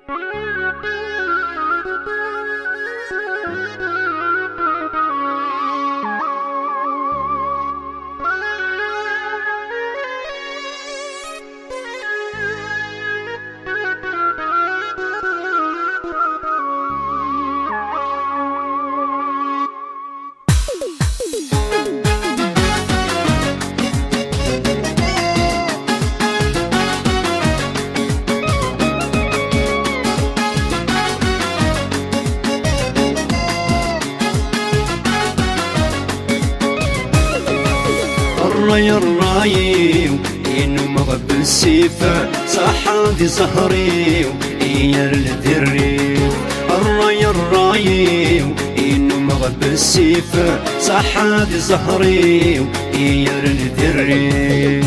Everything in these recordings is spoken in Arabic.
الراي الراي إنو مغب السيفة صحادي زهري إيا الذري. الراي الراي إنو مغب السيفة صحادي زهري إيا الذري.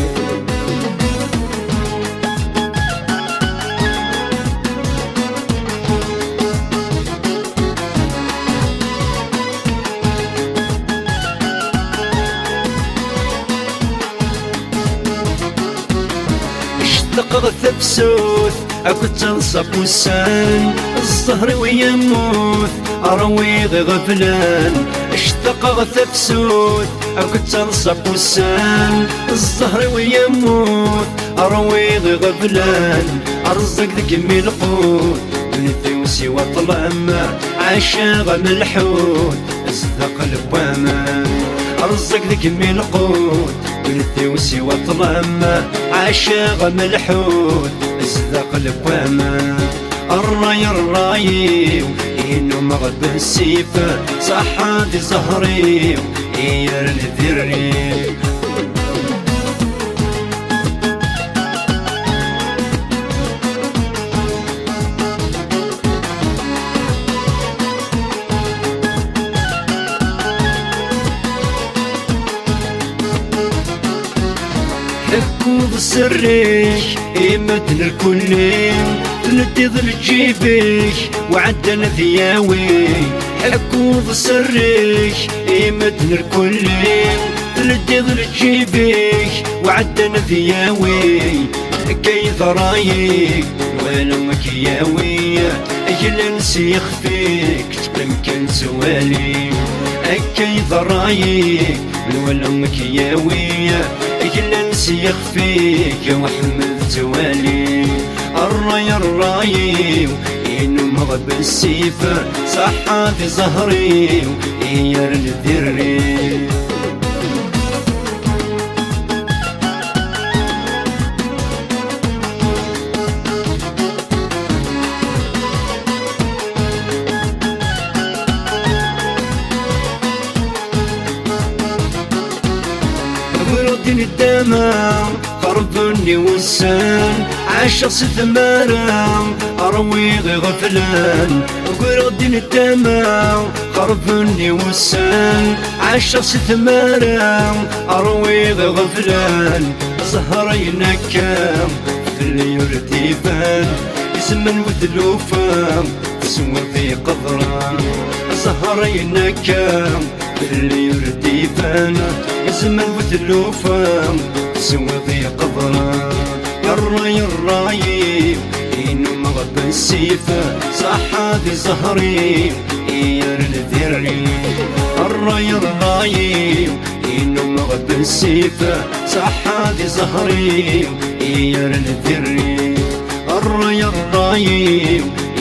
اشتقغ بسوث أكد تنصب وسان الزهر ويموت أرويغ غفلان. اشتقغ بسوث أكد تنصب وسان الزهر ويموت أرويغ غفلان. أرزق ذك القوت بنثي وسوى طلامة عشاغ ملحوت أصدق البوامان. أرزق ذك القوت بنثي وسوى طلامة عشاغ ملحوت أصدق البوامان. الراي الراي إنو مغب السيفة صحادي زهري إيا الذري. حكوض سريك إيمتن الكلين تندي ظل جيبك وعدنا ثياوي. حكوض سريك إيمتن الكلين تندي ظل جيبك وعدنا ثياوي. كي ضرايك ولا مكياوي أجل نسيخ فيك تمكن سوالي. كي ضرايك ولا مكياوي أجل نسيخ فيك وحمل توالي. الراي الراي إنو مغب السيفة صحادي زهري إيا الذري. بردني الدمع خربني وسان عشق ثمارة أرويغ غفلان. بردني الدمع خربني وسان عشق ثمارة أرويغ غفلان. زهري نكام في الليل تيبان زمن وذلوفا تسوى في قدران. زهري نكام في الليل تيبان زمن وذلوفا تسوى في قدران. الراي الراي إنو مغب السيفة صحادي زهري إيا الذري. الراي الراي إنو مغب السيفة صحادي زهري إيا الذري. الراي الراي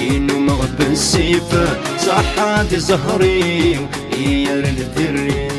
إنو مغب السيفة صحادي زهري إيا الذري.